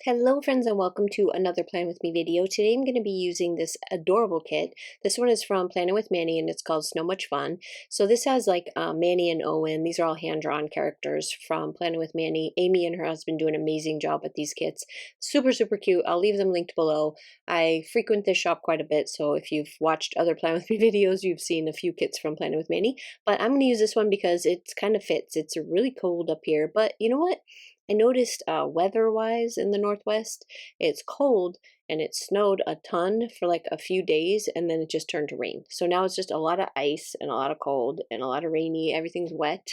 Hello friends and welcome to another Plan With Me video. Today I'm going to be using this adorable kit. This one is from Planning with Manny and it's called So Much Fun. So this has like Manny and Owen. These are all hand-drawn characters from Planning with Manny. Amy and her husband do an amazing job with these kits. Super, super cute. I'll leave them linked below. I frequent this shop quite a bit, so if you've watched other Plan With Me videos, you've seen a few kits from Planning with Manny. But I'm going to use this one because it kind of fits. It's really cold up here, but you know what? I noticed weather-wise in the Northwest, it's cold and it snowed a ton for like a few days and then it just turned to rain. So now it's just a lot of ice and a lot of cold and a lot of rainy. Everything's wet.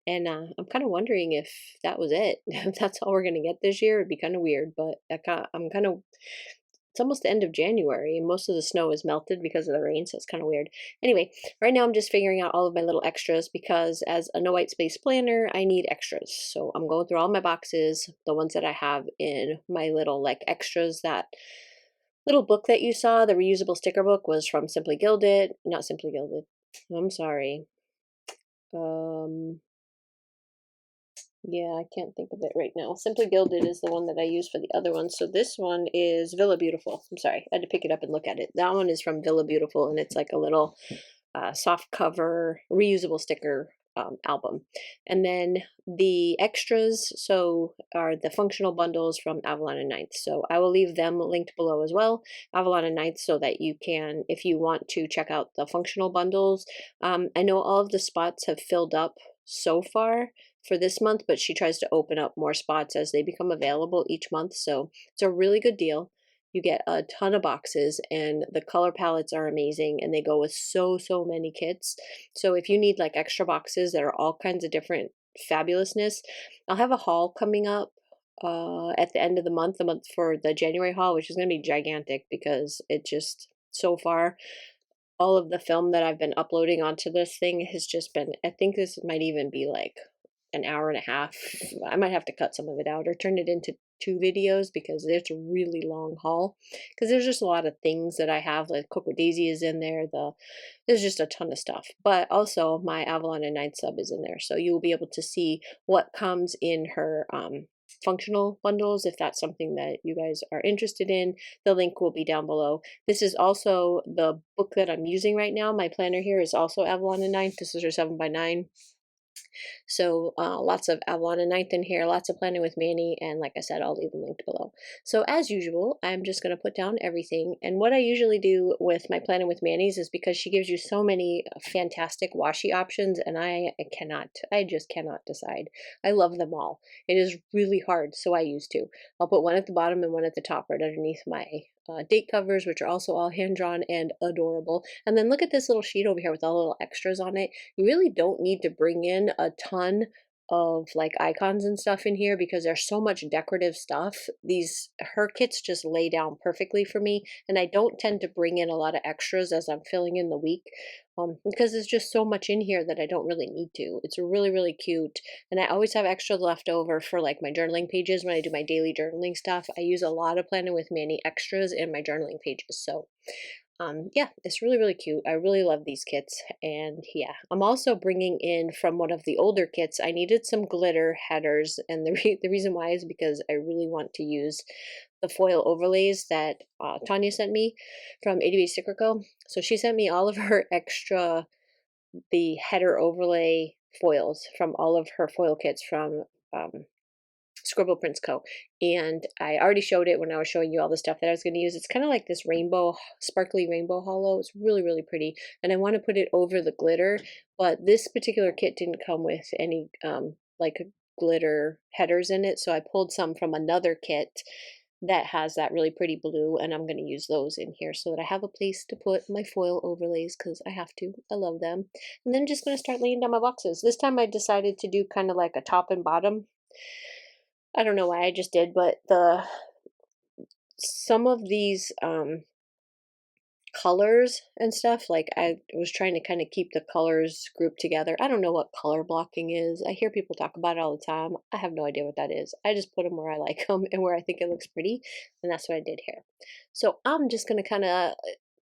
And I'm kind of wondering if that was it. If that's all we're going to get this year, it'd be kind of weird. But I'm kind of, it's almost the end of January and most of the snow is melted because of the rain, so it's kind of weird. Anyway, right now I'm just figuring out all of my little extras because as a no white space planner, I need extras. So I'm going through all my boxes, the ones that I have in my little like extras. That little book that you saw, the reusable sticker book, was from Simply Gilded. Not Simply Gilded. I'm sorry. Yeah, I can't think of it right now. Simply Gilded is the one that I use for the other one. So this one is Villa Beautiful. I'm sorry, I had to pick it up and look at it. That one is from Villa Beautiful, and it's like a little soft cover, reusable sticker album. And then the extras, so are the functional bundles from Avalon and Ninth. So I will leave them linked below as well, Avalon and Ninth, so that you can, if you want to check out the functional bundles. I know all of the spots have filled up so far for this month, but she tries to open up more spots as they become available each month. So it's a really good deal. You get a ton of boxes and the color palettes are amazing and they go with so many kits. So if you need like extra boxes that are all kinds of different fabulousness, I'll have a haul coming up at the end of the month for the January haul, which is going to be gigantic because it just, so far, all of the film that I've been uploading onto this thing has just been, I think this might even be like an hour and a half. I might have to cut some of it out or turn it into 2 videos because it's a really long haul, because there's just a lot of things that I have, like Cook with Daisy is in there, there's just a ton of stuff. But also my Avalon and Ninth sub is in there, so you'll be able to see what comes in her functional bundles if that's something that you guys are interested in. The link will be down below. This is also the book that I'm using right now. My planner here is also Avalon and Ninth. This is her 7x9. So lots of Avalon and Ninth in here, lots of Planning with Manny, and like I said, I'll leave them linked below. So as usual, I'm just going to put down everything. And what I usually do with my Planning with Manny's is, because she gives you so many fantastic washi options, and I just cannot decide. I love them all. It is really hard, so I use two. I'll put one at the bottom and one at the top right underneath my date covers, which are also all hand-drawn and adorable. And then look at this little sheet over here with all the little extras on it. You really don't need to bring in a ton of like icons and stuff in here because there's so much decorative stuff. Her kits just lay down perfectly for me, and I don't tend to bring in a lot of extras as I'm filling in the week because there's just so much in here that I don't really need to. It's really cute, and I always have extra left over for like my journaling pages. When I do my daily journaling stuff, I use a lot of Planning with Manny extras in my journaling pages. So yeah, it's really cute. I really love these kits. And yeah, I'm also bringing in from one of the older kits. I needed some glitter headers, and the reason why is because I really want to use the foil overlays that Tanya sent me from 80 Base Sticker Co. So she sent me all of her extra, the header overlay foils from all of her foil kits from Scribble Prints Co. And I already showed it when I was showing you all the stuff that I was going to use. It's kind of like this rainbow, sparkly rainbow hollow. It's really pretty. And I want to put it over the glitter, but this particular kit didn't come with any like glitter headers in it. So I pulled some from another kit that has that really pretty blue, and I'm going to use those in here so that I have a place to put my foil overlays because I have to. I love them. And then just going to start laying down my boxes. This time I decided to do kind of like a top and bottom. I don't know why, I just did, but some of these colors and stuff, like I was trying to kind of keep the colors grouped together. I don't know what color blocking is. I hear people talk about it all the time. I have no idea what that is. I just put them where I like them and where I think it looks pretty, and that's what I did here. So I'm just going to kind of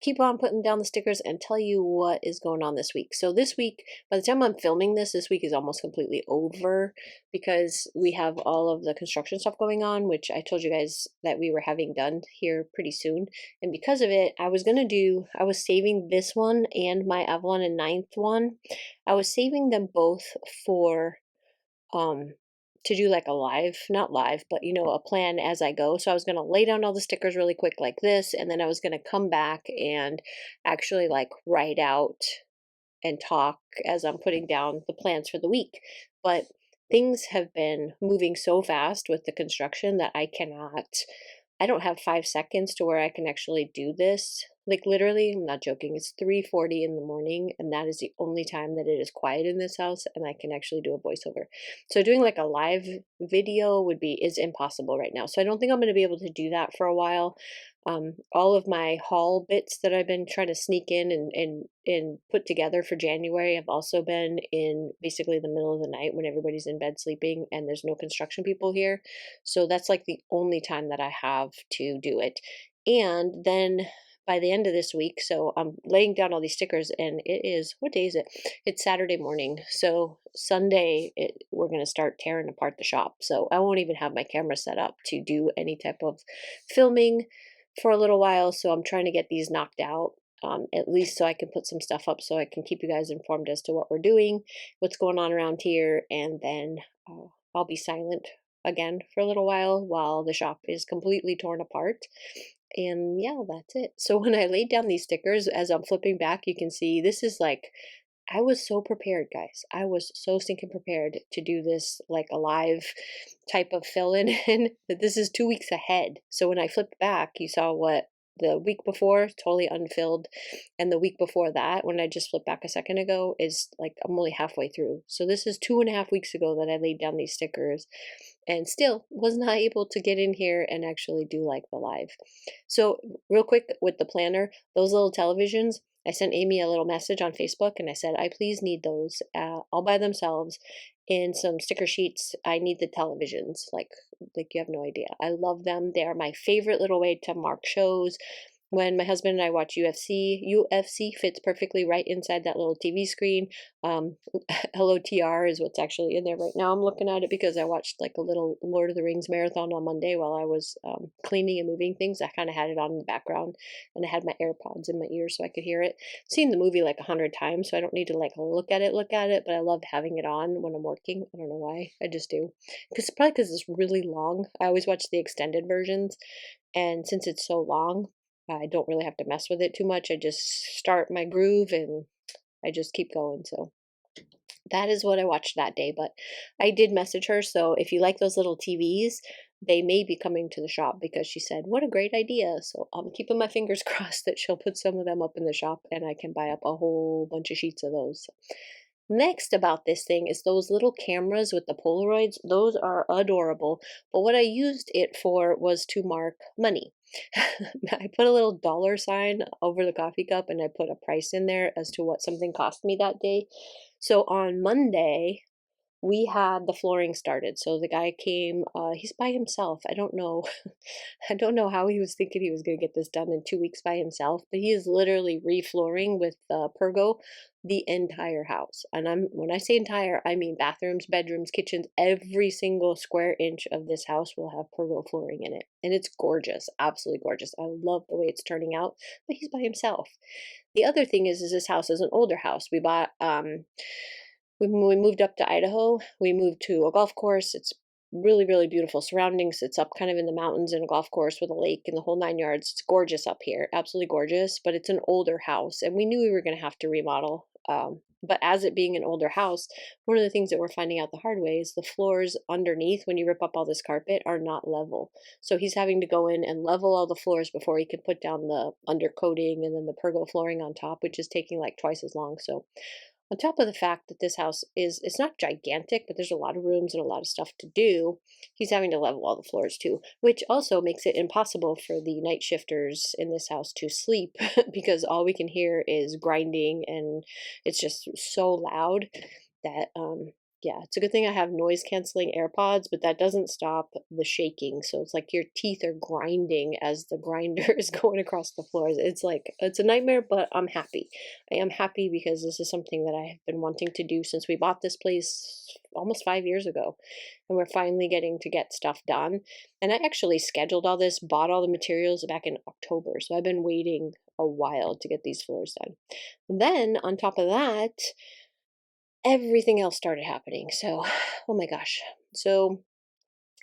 keep on putting down the stickers and tell you what is going on this week. So this week, by the time I'm filming this week is almost completely over because we have all of the construction stuff going on, which I told you guys that we were having done here pretty soon. And because of it, I was saving this one and my Avalon and Ninth one. I was saving them both for um to do like a live, not live, but a plan as I go. So I was going to lay down all the stickers really quick like this, and then I was going to come back and actually like write out and talk as I'm putting down the plans for the week. But things have been moving so fast with the construction that I don't have 5 seconds to where I can actually do this. Like literally, I'm not joking. It's 3:40 in the morning, and that is the only time that it is quiet in this house, and I can actually do a voiceover. So doing like a live video is impossible right now. So I don't think I'm going to be able to do that for a while. All of my haul bits that I've been trying to sneak in and put together for January have also been in basically the middle of the night when everybody's in bed sleeping and there's no construction people here. So that's like the only time that I have to do it. And then by the end of this week, so I'm laying down all these stickers, and what day is it? It's Saturday morning. So Sunday, we're going to start tearing apart the shop. So I won't even have my camera set up to do any type of filming for a little while. So I'm trying to get these knocked out. At least so I can put some stuff up so I can keep you guys informed as to what we're doing, what's going on around here, and then I'll be silent again for a little while the shop is completely torn apart. And yeah, that's it. So when I laid down these stickers, as I'm flipping back, you can see this is like, I was so prepared, guys. I was so stinking prepared to do this like a live type of fill-in that this is 2 weeks ahead. So when I flipped back, you saw what the week before, totally unfilled, and the week before that, when I just flipped back a second ago, is like I'm only halfway through. So this is 2.5 weeks ago that I laid down these stickers, and still was not able to get in here and actually do like the live. So real quick with the planner, those little televisions, I sent Amy a little message on Facebook and I said, I please need those all by themselves in some sticker sheets. I need the televisions. Like you have no idea. I love them. They are my favorite little way to mark shows. When my husband and I watch UFC fits perfectly right inside that little TV screen. LOTR is what's actually in there right now. I'm looking at it because I watched like a little Lord of the Rings marathon on Monday while I was cleaning and moving things. I kind of had it on in the background, and I had my AirPods in my ears so I could hear it. I've seen the movie like 100 times, so I don't need to like look at it, but I love having it on when I'm working. I don't know why. I just do. Probably because it's really long. I always watch the extended versions, and since it's so long, I don't really have to mess with it too much. I just start my groove and I just keep going. So that is what I watched that day. But I did message her. So if you like those little TVs, they may be coming to the shop because she said, what a great idea. So I'm keeping my fingers crossed that she'll put some of them up in the shop and I can buy up a whole bunch of sheets of those. Next about this thing is those little cameras with the Polaroids. Those are adorable. But what I used it for was to mark money. I put a little dollar sign over the coffee cup and I put a price in there as to what something cost me that day. So on Monday, we had the flooring started. So the guy came, he's by himself. I don't know. I don't know how he was thinking he was going to get this done in 2 weeks by himself, but he is literally reflooring with Pergo the entire house. And when I say entire, I mean bathrooms, bedrooms, kitchens, every single square inch of this house will have Pergo flooring in it. And it's gorgeous, absolutely gorgeous. I love the way it's turning out, but he's by himself. The other thing is this house is an older house. We bought, when we moved up to Idaho, we moved to a golf course. It's really, really beautiful surroundings. It's up kind of in the mountains in a golf course with a lake and the whole 9 yards. It's gorgeous up here, absolutely gorgeous, but it's an older house and we knew we were going to have to remodel. But as it being an older house, one of the things that we're finding out the hard way is the floors underneath, when you rip up all this carpet, are not level. So he's having to go in and level all the floors before he can put down the undercoating and then the pergo flooring on top, which is taking like twice as long. So on top of the fact that this house it's not gigantic, but there's a lot of rooms and a lot of stuff to do, he's having to level all the floors too, which also makes it impossible for the night shifters in this house to sleep because all we can hear is grinding and it's just so loud that Yeah, it's a good thing I have noise canceling AirPods, but that doesn't stop the shaking. So it's like your teeth are grinding as the grinder is going across the floors. It's like, it's a nightmare, but I'm happy. I am happy because this is something that I have been wanting to do since we bought this place almost 5 years ago. And we're finally getting to get stuff done. And I actually scheduled all this, bought all the materials back in October. So I've been waiting a while to get these floors done. Then on top of that, everything else started happening. So, oh my gosh. So,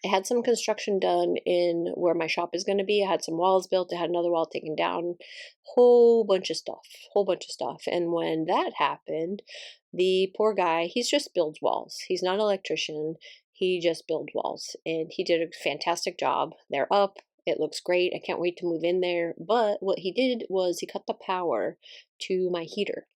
I had some construction done in where my shop is going to be. I had some walls built. I had another wall taken down. Whole bunch of stuff. Whole bunch of stuff. And when that happened, the poor guy, he's just builds walls. He's not an electrician. He just builds walls. And he did a fantastic job. They're up. It looks great. I can't wait to move in there. But what he did was he cut the power to my heater.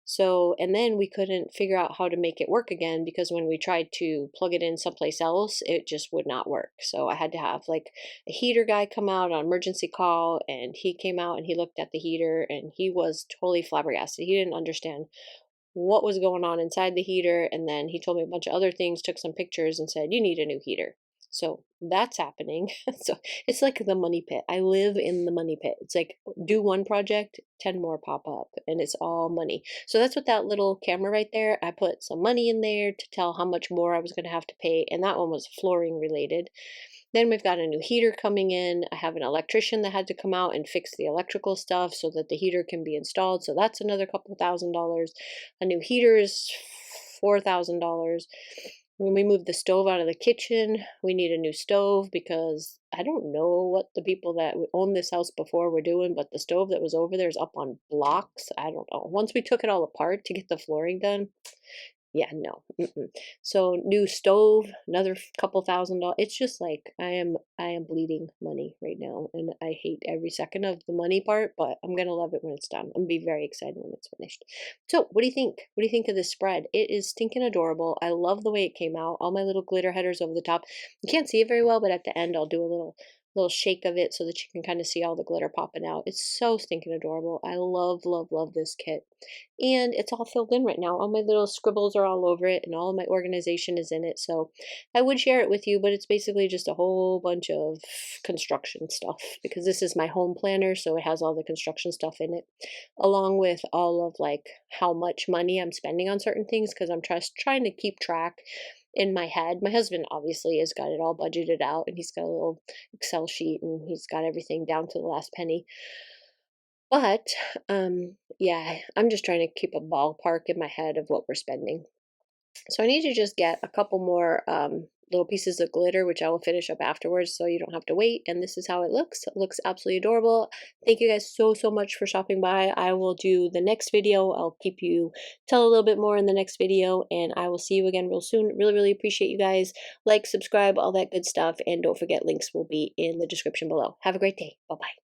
So, and then we couldn't figure out how to make it work again because when we tried to plug it in someplace else, it just would not work. So I had to have like a heater guy come out on emergency call, and he came out and he looked at the heater and he was totally flabbergasted. He didn't understand what was going on inside the heater. And then he told me a bunch of other things, took some pictures, and said, "You need a new heater." So that's happening. So it's like the money pit. I live in the money pit. It's like do one project, 10 more pop up, and it's all money. So that's what that little camera right there, I put some money in there to tell how much more I was going to have to pay. And that one was flooring related. Then we've got a new heater coming in. I have an electrician that had to come out and fix the electrical stuff so that the heater can be installed. So that's another couple $1,000s. A new heater is $4,000. When we moved the stove out of the kitchen, we need a new stove because I don't know what the people that owned this house before were doing, but the stove that was over there is up on blocks. I don't know. Once we took it all apart to get the flooring done, yeah, no. Mm-mm. So new stove, another couple $1,000. It's just like I am bleeding money right now, and I hate every second of the money part, but I'm gonna love it when it's done. I'm gonna be very excited when it's finished. So what do you think? What do you think of this spread? It is stinking adorable. I love the way it came out. All my little glitter headers over the top. You can't see it very well, but at the end I'll do a little shake of it so that you can kind of see all the glitter popping out. It's so stinking adorable. I love, love, love this kit. And it's all filled in right now. All my little scribbles are all over it and all of my organization is in it. So I would share it with you, but it's basically just a whole bunch of construction stuff because this is my home planner. So it has all the construction stuff in it, along with all of like how much money I'm spending on certain things because I'm just trying to keep track in my head. My husband obviously has got it all budgeted out and he's got a little Excel sheet and he's got everything down to the last penny. But yeah, I'm just trying to keep a ballpark in my head of what we're spending. So I need to just get a couple more little pieces of glitter, which I will finish up afterwards so you don't have to wait. And this is how it looks. It looks absolutely adorable. Thank you guys so, so much for stopping by. I will do the next video. I'll keep you tell a little bit more in the next video, and I will see you again real soon. Really, really appreciate you guys. Like, subscribe, all that good stuff. And don't forget, links will be in the description below. Have a great day. Bye-bye.